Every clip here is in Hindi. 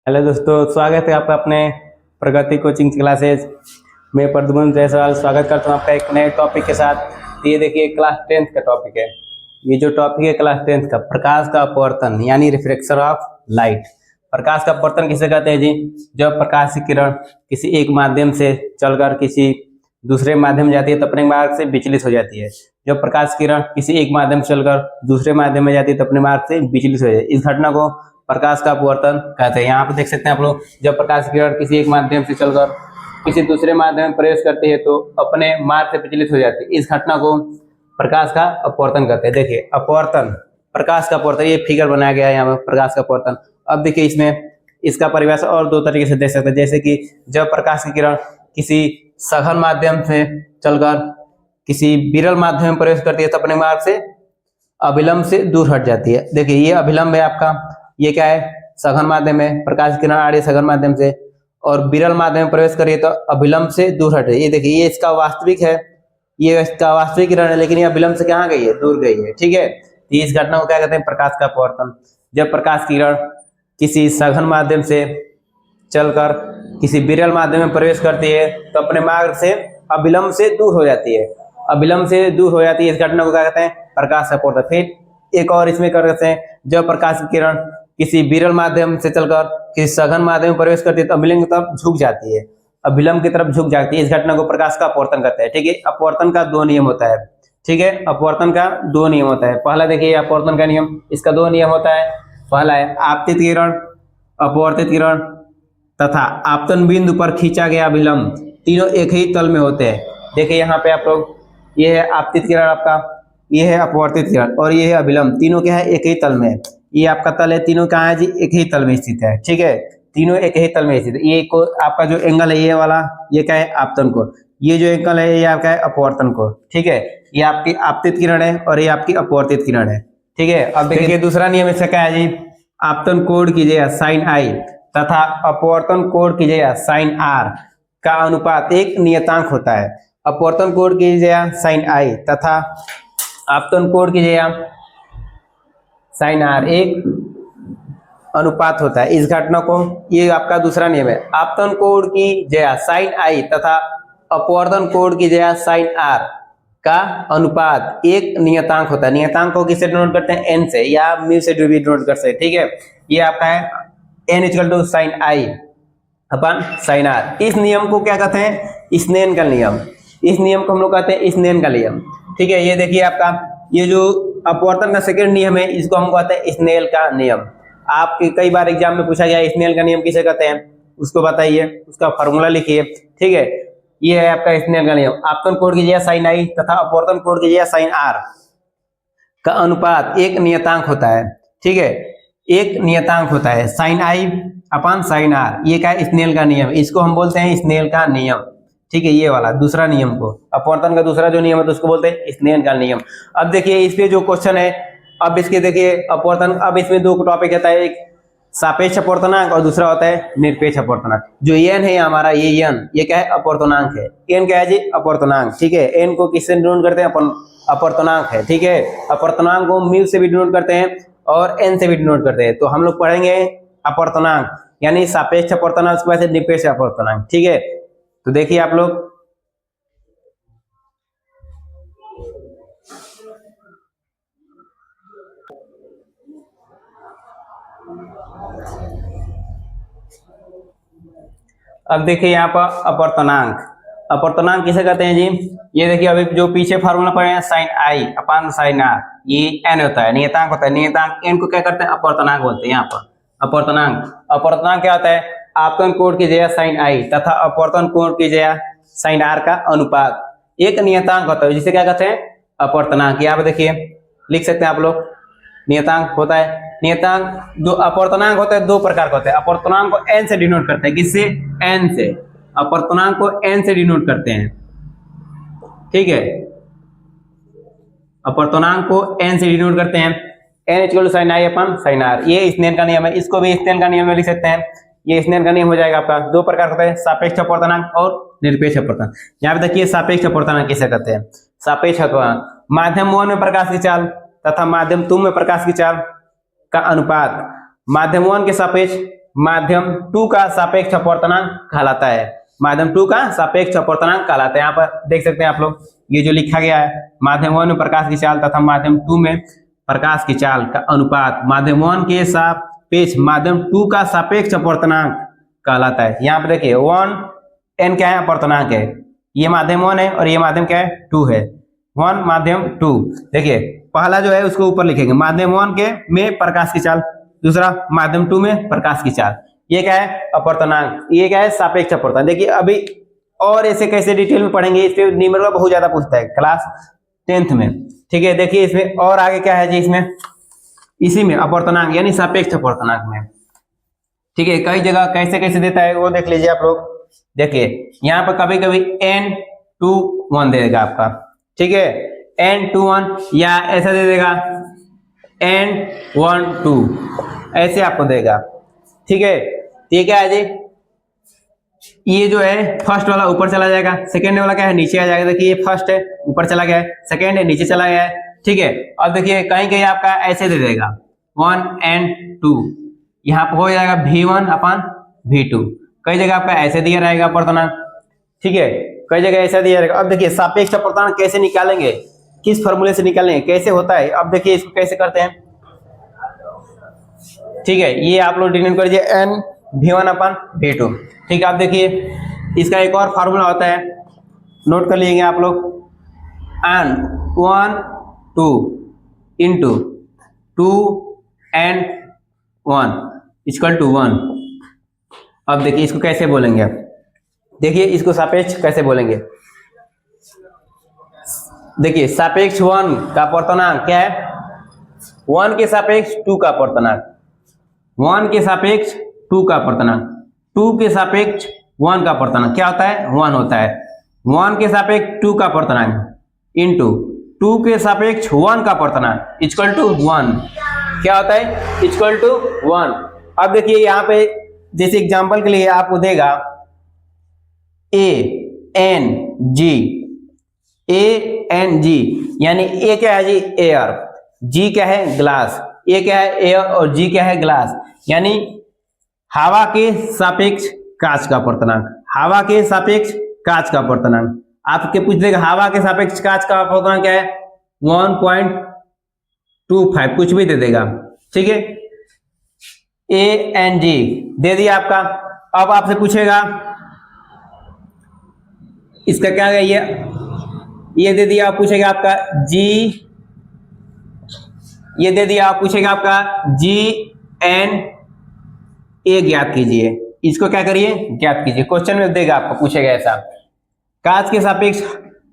हेलो दोस्तों, स्वागत है आपका अपने प्रगति कोचिंग क्लासेज में। प्रद्युम्न जायसवाल स्वागत करता हूँ आपका एक नए टॉपिक के साथ। तो ये देखिए क्लास 10th का टॉपिक है। ये जो टॉपिक है क्लास 10th का, प्रकाश का अपवर्तन यानी रिफ्लेक्शन ऑफ लाइट। प्रकाश का अपवर्तन किसे कहते हैं जी? जब प्रकाश की किरण किसी एक माध्यम से चलकर किसी दूसरे माध्यम में जाती है तो अपने मार्ग से विचलित हो जाती है। जब प्रकाश की किरण किसी एक माध्यम से चलकर दूसरे माध्यम में जाती है तो अपने मार्ग से विचलित हो जाती है। इस घटना को प्रकाश का अपवर्तन कहते हैं। यहाँ पे देख सकते हैं आप लोग, जब प्रकाश की किरण किसी एक माध्यम से चलकर किसी दूसरे माध्यम में प्रवेश करती है तो अपने मार्ग से विचलित हो जाती है। इस घटना को प्रकाश का अपवर्तन कहते हैं। देखिए अपवर्तन, प्रकाश का अपवर्तन, ये फिगर बनाया गया है यहाँ पे प्रकाश का अपवर्तन। अब देखिए इसमें इसका परिभाषा और दो तरीके से देख सकते हैं। जैसे कि जब प्रकाश की किरण किसी सघन माध्यम से चलकर किसी विरल माध्यम में प्रवेश करती है तो अपने मार्ग से अभिलंब से दूर हट जाती है। देखिए ये अभिलंब है आपका, ये क्या है? सघन माध्यम है, प्रकाश की किरण आ रही है सघन माध्यम से और विरल माध्यम में प्रवेश करिए तो अभिलंब से दूर हट रही है। ये देखिए ये इसका वास्तविक है, ये इसका वास्तविक किरण है, लेकिन ये अभिलंब से कहाँ गई है? दूर गई है। ठीक है, तो इस घटना को क्या कहते हैं? प्रकाश का अपवर्तन। जब प्रकाश की किरण किसी सघन माध्यम से चलकर किसी विरल माध्यम में प्रवेश करती है तो अपने मार्ग से अभिलंब से दूर हो जाती है। अभिलंब से दूर हो जाती है, इस घटना को क्या कहते हैं? प्रकाश का अपवर्तन। फिर एक और इसमें कर सकते हैं, जब प्रकाश की किरण किसी विरल माध्यम से चलकर किसी सघन माध्यम में प्रवेश करती है तो अभिलंब की तरफ झुक जाती है, अभिलंब की तरफ झुक जाती है। इस घटना को प्रकाश का अपवर्तन कहते हैं। ठीक है, अपवर्तन का दो नियम होता है। ठीक है, अपवर्तन का दो नियम होता है। पहला देखिए अपवर्तन का नियम, इसका दो नियम होता है। पहला है आपतित किरण, अपवर्तित किरण तथा आपतन बिंदु पर खींचा गया अभिलंब तीनों एक ही तल में होते हैं। देखिए यहाँ पे आप लोग, ये है आपतित किरण आपका, ये है अपवर्तित किरण और ये है अभिलंब, तीनों क्या है? एक ही तल में है। ये आपका तल है, तीनों कहाँ है जी? एक ही तल में स्थित है। ठीक है, तीनों एक ही तल में स्थित है। ये को आपका जो एंगल है ये वाला, ये क्या है? आपतन कोण। ये जो एंगल है ये आपका है? अपवर्तन कोण। ठीक है, ये आपकी आपतित किरण है और ये आपकी अपवर्तित किरण है। ठीक है, अब देखिए दूसरा नियम इसका क्या है जी? आपतन कोण कीजिएगा साइन आई तथा अपवर्तन कोण कीजिएगा साइन आर का अनुपात एक नियतांक होता है। अपवर्तन कोण कीजिएगा साइन आई तथा आपतन कोण कीजिएगा साइन आर एक अनुपात होता है। इस घटना को, ये आपका दूसरा नियम है, आपतन कोण की जया साइन आई तथा अपवर्तन कोण की जया साइन आर का अनुपात एक नियतांक होता है। नियतांक को किससे डिनोट करते हैं? एन से या म्यू से भी डिनोट कर सकते हैं। ठीक है, ये आपका है n equal to sine i upon sine r. इस नियम को क्या कहते हैं? स्नेल का नियम। इस नियम को हम लोग कहते हैं स्नेल का नियम। ठीक है, ये देखिए आपका, ये जो अपवर्तन का सेकंड नियम है इसको हम कहते हैं स्नेल का नियम। आपके कई बार एग्जाम में पूछा गया स्नेल का नियम किसे कहते हैं, उसको बताइए, उसका फॉर्मूला लिखिए। ठीक है, ये है आपका स्नेल का नियम। आपतन कोण कीजिए साइन आई तथा अपवर्तन कोण कीजिए साइन आर का अनुपात एक नियतांक होता है। ठीक है, एक नियतांक होता है sine i upon sine r. ये क्या है? स्नेल का नियम। इसको हम बोलते हैं स्नेल का नियम। ठीक है, ये वाला दूसरा नियम को, अपवर्तन का दूसरा जो नियम है तो उसको बोलते हैं स्नेल का नियम। अब देखिए इस पे जो क्वेश्चन है, अब इसके देखिए अपवर्तन, अब इसमें दो टॉपिक होता है, एक सापेक्ष अपवर्तनांक और दूसरा होता है निरपेक्ष अपवर्तनांक। जो एन है हमारा, ये एन, ये क्या है? अपवर्तनांक है। एन क्या है जी? अपवर्तनांक। ठीक है, एन को किससे डिनोट करते हैं? अपन अपवर्तनांक है। ठीक है, अपवर्तनांक को म्यू से भी डिनोट करते हैं और एन से भी डिनोट करते हैं। तो हम लोग पढ़ेंगे अपवर्तनांक यानी सापेक्ष अपवर्तनांक, उसके बाद निरपेक्ष अपवर्तनांक। ठीक है, तो देखिए आप लोग, अब देखिए यहाँ पर अपवर्तनांक, अपवर्तनांक किसे कहते हैं जी? ये देखिए अभी जो पीछे फार्मूला पढ़े हैं sine i upon sine r, ये एन होता है, नियतांक होता है। नियतांक एन को क्या करते हैं? अपवर्तनांक बोलते हैं। यहाँ पर अपवर्तनांक, अपवर्तनांक क्या होता है? आपतन कोण की जया साइन आई तथा अपवर्तन कोण की जया साइन आर का अनुपात एक नियतांक होता है, जिसे क्या कहते हैं? अपवर्तनांक। यहाँ पे देखिए लिख सकते हैं आप लोग, नियतांक होता है। नियतांक दो, अपवर्तनांक होता है दो प्रकार का होता है। अपवर्तनांक को एन से डिनोट करते हैं, किससे? एन से। अपवर्तनांक को एन से डिनोट करते हैं। ठीक है, अपवर्तनांक को एन से डिनोट करते हैं। N equal to sine i upon sine r, ये स्नेल का नियम है। इसको भी स्नेल का नियम में लिख सकते हैं। ये स्नेल का नियम हो जाएगा आपका। दो प्रकार होता है, सापेक्ष अपवर्तनांक और निरपेक्ष अपवर्तनांक। यहाँ पे देखिए सापेक्ष अपवर्तनांक किसे कहते हैं? सापेक्ष अपवर्तनांक, माध्यम 1 में प्रकाश की चाल तथा माध्यम 2 में प्रकाश की चाल का अनुपात माध्यम 1 के सापेक्ष माध्यम 2 का सापेक्ष अपवर्तनांक कहलाता है। माध्यम 2 का सापेक्ष अपवर्तनांक कहलाता है। यहाँ पर देख सकते हैं आप लोग, ये जो लिखा गया है, माध्यम 1 में प्रकाश की चाल तथा माध्यम 2 में प्रकाश की चाल का अनुपात माध्यम 1 के सापेक्ष माध्यम 2 का सापेक्ष अपवर्तनांक कहलाता है। यहाँ पर देखिए 1 n क्या है, अपवर्तनांक है। ये माध्यम 1 है और ये माध्यम क्या है, 2 है। 1 माध्यम 2, देखिए पहला जो है उसको ऊपर लिखेंगे, माध्यम 1 के में प्रकाश की चाल, दूसरा माध्यम 2 में प्रकाश की चाल। ये क्या है, अपवर्तनांक, ये क्या है, सापेक्ष अपवर्तनांक। देखिए अभी और ऐसे कैसे डिटेल में पढ़ेंगे, इस पे न्यूमेरिकल बहुत ज्यादा पूछता है क्लास 10th में, ठीक है। देखिए इसमें और आगे क्या है जी, इसमें इसी में अपवर्तनांक यानी सापेक्ष अपवर्तनांक में, ठीक है, कई जगह कैसे कैसे देता है वो देख लीजिए आप लोग। देखिए यहाँ पर कभी कभी n2 1 दे देगा आपका, ठीक है, n2 1, या ऐसा दे देगा n1 2, ऐसे आपको देगा, ठीक है। तो ये क्या है जी, ये जो है फर्स्ट वाला ऊपर चला जाएगा, सेकेंड वाला क्या है, नीचे आ जाएगा। देखिए ये फर्स्ट है, ऊपर चला गया है, सेकेंड है, नीचे चला गया है, ठीक है। अब देखिए कहीं कहीं आपका ऐसे दे देगा 1 and 2, यहाँ पर हो जाएगा V1 अपन V2। कई जगह आपका ऐसे दिया रहेगा अपवर्तनांक, ठीक है, कई जगह ऐसा दिया रहेगा। अब देखिए सापेक्ष अपवर्तनांक कैसे निकालेंगे, किस फॉर्मूले से निकालेंगे, कैसे होता है, अब देखिए इसको कैसे करते हैं, ठीक है। ये आप लोग डिनोट कर दीजिए n V1 अपन V2, ठीक है। आप देखिए इसका एक और फार्मूला होता है, नोट कर लीजिएगा आप लोग, n1 2 into 2 and 1 equal to 1। अब देखिए इसको कैसे बोलेंगे, आप देखिए इसको सापेक्ष कैसे बोलेंगे। देखिए सापेक्ष 1 का अपवर्तनांक क्या है, 1 के सापेक्ष 2 का अपवर्तनांक, 1 के सापेक्ष 2 का अपवर्तनांक, 2 के सापेक्ष 1 का अपवर्तनांक क्या होता है, 1 होता है। 1 के सापेक्ष 2 का अपवर्तनांक इंटू 2 के सापेक्ष 1 का अपवर्तनांक इक्वल टू 1, क्या होता है, इक्वल टू 1। अब देखिए यहाँ पे जैसे एग्जांपल के लिए आपको देगा ANG, ANG यानी ए क्या है जी, एयर, जी क्या है, ग्लास, ए क्या है, एयर, और जी क्या है, ग्लास, यानी हवा के सापेक्ष कांच का अपवर्तनांक, हवा के सापेक्ष कांच का अपवर्तनांक। आपके पूछ देगा हवा के सापेक्ष कांच का अपवर्तनांक क्या है, 1.25, कुछ भी दे देगा, ठीक है। ANG दे दिया आपका। अब आपसे पूछेगा इसका क्या है, ये दे दिया, आप पूछेगा आपका G, ये दे दिया, आप पूछेगा आपका GNA ज्ञात कीजिए। इसको क्या करिए, ज्ञात कीजिए, क्वेश्चन में देगा आपको, पूछेगा ऐसा। कांच के सापेक्ष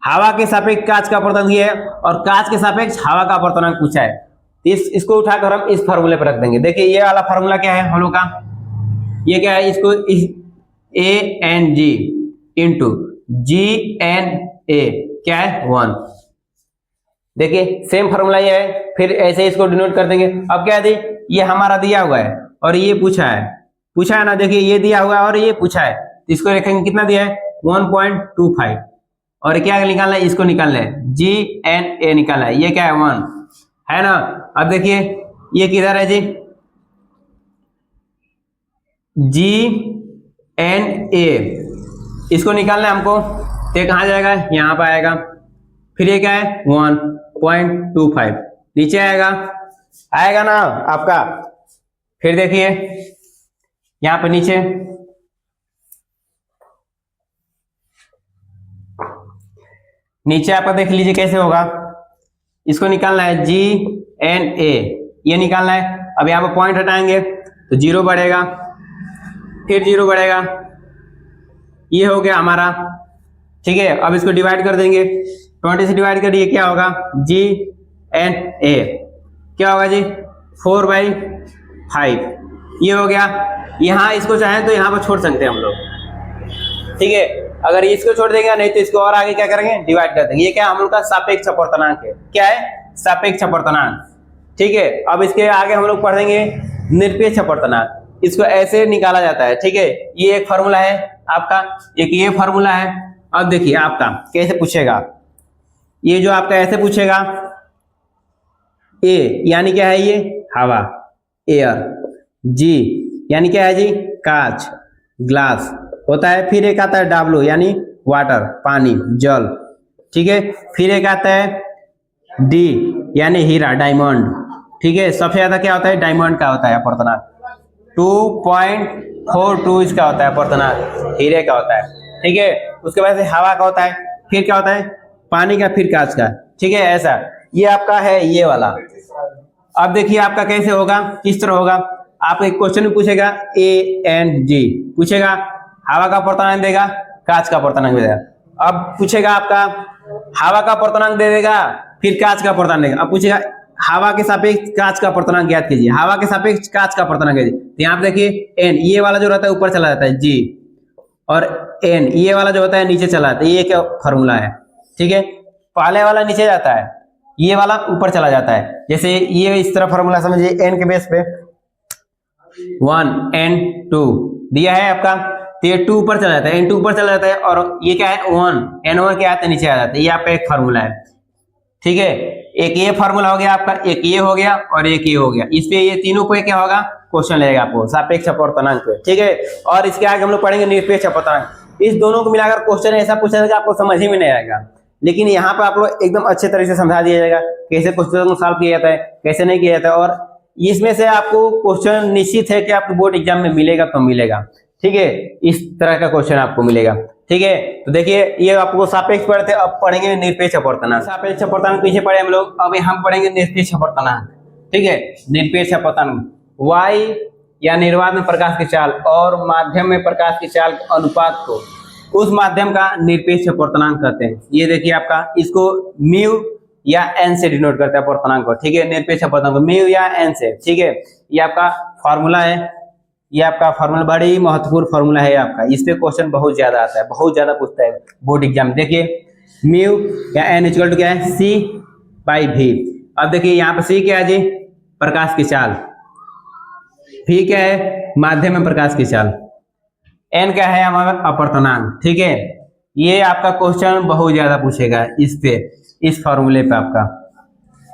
हवा के सापेक्ष कांच का अपवर्तनांक ये है, और कांच के सापेक्ष हवा का अपवर्तनांक पूछा है। इसको उठाकर हम इस फार्मूले पर रख देंगे। देखिए ये वाला फार्मूला क्या है हम लोग का, ये क्या है, इसको ANG इंटू GNA क्या है, 1। देखिए सेम फार्मूला ये है, फिर ऐसे इसको डिनोट कर देंगे। अब क्या है, ये हमारा दिया हुआ है और ये पूछा है ना, देखिए ये दिया हुआ है और ये पूछा है, तो इसको रखेंगे, कितना दिया है, 1.25, और क्या निकालना है, इसको निकालना है, GNA निकालना है, ये क्या है, 1 है ना। अब देखिए ये किधर है जी, GNA, इसको निकालना है हमको, तो ये कहाँ जाएगा, यहाँ पर आएगा, फिर ये क्या है, 1.25 नीचे आएगा ना आपका। फिर देखिए यहाँ पे नीचे आपका देख लीजिए कैसे होगा, इसको निकालना है GNA, ये निकालना है। अब यहाँ पर पॉइंट हटाएंगे तो 0 बढ़ेगा, फिर 0 बढ़ेगा, ये हो गया हमारा, ठीक है। अब इसको डिवाइड कर देंगे, 20 से डिवाइड करिए, क्या होगा, GNA क्या होगा जी, 4/5, ये हो गया। यहाँ इसको चाहें तो यहाँ पर छोड़ सकते हैं हम लोग, ठीक है। अगर इसको छोड़ देंगे, नहीं तो इसको और आगे क्या करेंगे, डिवाइड कर देंगे। ये क्या हम लोग का सापेक्ष अपवर्तनांक है, क्या है, सापेक्ष अपवर्तनांक, ठीक है। अब इसके आगे हम लोग पढ़ेंगे निरपेक्ष अपवर्तनांक, इसको ऐसे निकाला जाता है, ठीक है। ये एक फार्मूला है आपका, एक ये फार्मूला है। अब देखिए आपका कैसे पूछेगा, ये जो आपका ऐसे पूछेगा, ए यानी क्या है, ये हवा, एयर, जी यानी क्या है जी, कांच, ग्लास होता है। फिर एक आता है W यानी वाटर, पानी, जल, ठीक है। फिर एक आता है D यानी हीरा, डायमंड, ठीक है। सबसे ज्यादा क्या होता है, डायमंड का होता है अपर्तनांक, 2.42 इसका होता है अपर्तनांक, हीरे का होता है, ठीक है। उसके बाद से हवा का होता है, फिर क्या होता है, पानी का, फिर कांच का, ठीक है। ऐसा ये आपका है ये वाला। अब देखिए आपका कैसे होगा, किस तरह होगा। आपको एक क्वेश्चन में पूछेगा A&G पूछेगा, हवा का अपर्तनांक देगा, कांच का अपर्तनांक देगा। अब पूछेगा आपका हवा का अपर्तनांक दे देगा, फिर कांच का अपर्तनांक देगा। अब पूछेगा हवा के सापेक्ष कांच का अपर्तनांक ज्ञात कीजिए, हवा के सापेक्ष कांच का अपर्तनांक कीजिए। तो यहाँ पे देखिए N ये वाला जो रहता है ऊपर चला जाता है G, और N ये वाला जो होता है नीचे चला जाता है। ये क्या फॉर्मूला है, ठीक है। पहले वाला नीचे जाता है, ये वाला ऊपर चला जाता है। जैसे ये इस तरह फॉर्मूला समझिए, N के बेस पे 1 N2 दिया है आपका, तो ये 2 ऊपर चला जाता है, N2 ऊपर चला जाता है, और ये क्या है 1 N1 क्या आता है नीचे आ जाता है। ये आपका एक फार्मूला है, ठीक है। एक ये फार्मूला हो गया आपका, एक ये हो गया, और एक ये हो गया। इस पे ये तीनों पे क्या होगा, क्वेश्चन लगेगा आपको सापेक्ष अपर्तनांक पे, ठीक है। और इसके आगे हम लोग पढ़ेंगे निरपेक्ष अपर्तनांक। इस दोनों को मिलाकर क्वेश्चन ऐसा पूछा जाएगा आपको समझ ही में नहीं आएगा, लेकिन यहाँ पे आप लोग एकदम अच्छे तरीके से समझा दिया जाएगा कैसे क्वेश्चन को सॉल्व किया जाता है, कैसे नहीं किया जाता है। और इसमें से आपको क्वेश्चन निश्चित है कि आपको बोर्ड एग्जाम में मिलेगा तो मिलेगा, ठीक है। इस तरह का क्वेश्चन आपको मिलेगा, ठीक है। तो देखिए ये आपको सापेक्ष पढ़ते, अब पढ़ेंगे निरपेक्ष अपर्तनांक। सापेक्ष अपर्तनांक पीछे पढ़े हम लोग, अब हम पढ़ेंगे निरपेक्ष अपर्तनांक, ठीक है। निरपेक्ष अपर्तनांक y या निर्वात में प्रकाश की चाल और माध्यम में प्रकाश की चाल के अनुपात को उस माध्यम का निरपेक्ष अपर्तनांक कहते हैं। ये देखिए आपका, इसको म्यू या एन से डिनोट करते हैं अपर्तनांक को, ठीक है। निरपेक्ष अपर्तनांक म्यू या एन से, ठीक है। ये आपका फॉर्मूला है, ये आपका फॉर्मूला बड़ी महत्वपूर्ण फॉर्मूला है आपका। इस पे क्वेश्चन बहुत ज्यादा आता है, बहुत ज्यादा पूछता है बोर्ड एग्जाम में। देखिए म्यू या एन इक्वल टू क्या है, C/V। अब देखिए यहाँ पे C क्या है जी, प्रकाश की चाल, V क्या है, माध्यम में प्रकाश की चाल, N क्या है हमारा अपर्तनांक, ठीक है। ये आपका क्वेश्चन बहुत ज्यादा पूछेगा इस पे, इस फॉर्मूले पे आपका,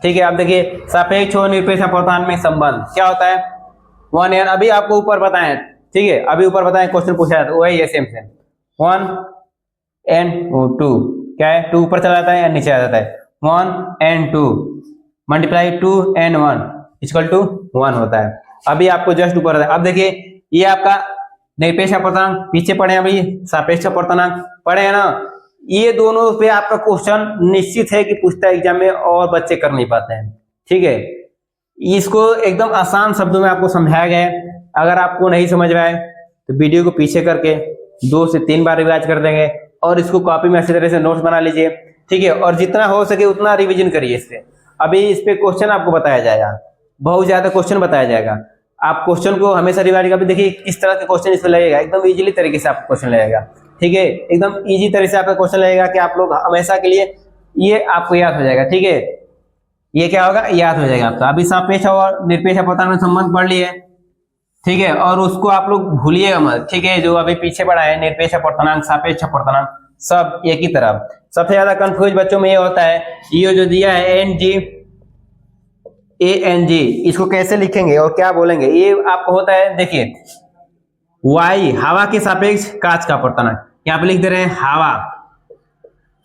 ठीक है। अब देखिए सापेक्ष और निरपेक्ष अपर्तनांक में संबंध क्या होता है, 1N अभी आपको ऊपर बताएं, ठीक है। अभी ऊपर बताएं क्वेश्चन पूछा जाता है वही है सेम सेम, 1N2 क्या है, 2 ऊपर चला जाता है, N नीचे आ जाता है। 1N2 multiply 2N1 equal to 1 होता है। अभी आपको जस्ट ऊपर है। अब देखिए ये आपका निरपेक्ष अपर्तनांक पीछे पढ़े, अभी सापेक्ष अपर्तनांक पढ़े है ना। ये दोनों पे आपका क्वेश्चन निश्चित है कि पूछता है एग्जाम में, और बच्चे कर नहीं पाते हैं, ठीक है। इसको एकदम आसान शब्दों में आपको समझाया गया है। अगर आपको नहीं समझ में आए तो वीडियो को पीछे करके 2 से 3 बार रिवाइज कर देंगे, और इसको कॉपी में अच्छी तरह से नोट्स बना लीजिए, ठीक है। और जितना हो सके उतना रिवीजन करिए इस पे। अभी इस पे क्वेश्चन आपको बताया जाएगा, बहुत ज्यादा क्वेश्चन बताया जाएगा। आप क्वेश्चन को हमेशा रिवाइज कर, देखिए इस तरह के क्वेश्चन इसमें लगेगा, एकदम इजीली तरीके से आपको क्वेश्चन लगेगा, ठीक है। एकदम इजी तरीके से आपका क्वेश्चन लगेगा कि आप लोग हमेशा के लिए ये आपको याद हो जाएगा, ठीक है। ये क्या होगा, याद हो जाएगा आपका। अभी सापेक्ष और निरपेक्ष अपर्तनांक में संबंध पढ़ लिए, ठीक है। और उसको आप लोग भूलिएगा मत, ठीक है। जो अभी पीछे पढ़ा है निरपेक्ष अपर्तनांक, सापेक्ष अपर्तनांक, सब एक ही तरह। सबसे ज्यादा कंफ्यूज बच्चों में ये होता है, ये जो दिया है ANG, इसको कैसे लिखेंगे और क्या बोलेंगे, ये आपको होता है। देखिए y हवा के सापेक्ष कांच का अपर्तनांक, यहाँ पे लिख दे रहे हैं हवा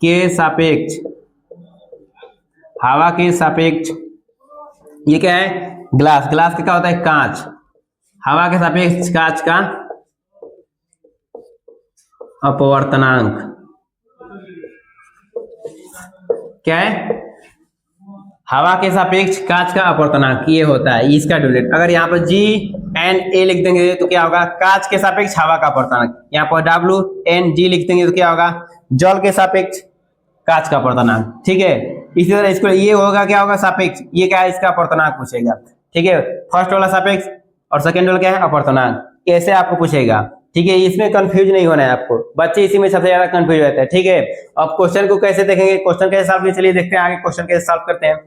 के सापेक्ष, हवा के सापेक्ष, ये क्या है, ग्लास, ग्लास का क्या होता है, कांच, हवा के सापेक्ष कांच का अपवर्तनांक क्या है, हवा के सापेक्ष कांच का अपवर्तनांक, ये होता है इसका ड्यूरेट। अगर यहाँ पर G/N/A लिख देंगे तो क्या होगा, कांच के सापेक्ष हवा का अपवर्तनांक। यहाँ पर W/N/G लिख देंगे तो क्या होगा, जल के सापेक्ष कांच का अपवर्तनांक, ठीक है। इसी तरह इसको ये होगा, क्या होगा, सापेक्ष, ये क्या है, इसका अपवर्तनांक पूछेगा, ठीक है। फर्स्ट वाला सापेक्ष और सेकेंड वाला क्या है, अपवर्तनांक, ऐसे आपको पूछेगा, ठीक है। इसमें कंफ्यूज नहीं होना है आपको, बच्चे इसी में सबसे ज्यादा कंफ्यूज रहते हैं, ठीक है। अब क्वेश्चन को कैसे देखेंगे, क्वेश्चन कैसे सॉल्व करें, चलिए देखते हैं आगे क्वेश्चन कैसे सॉल्व करते हैं।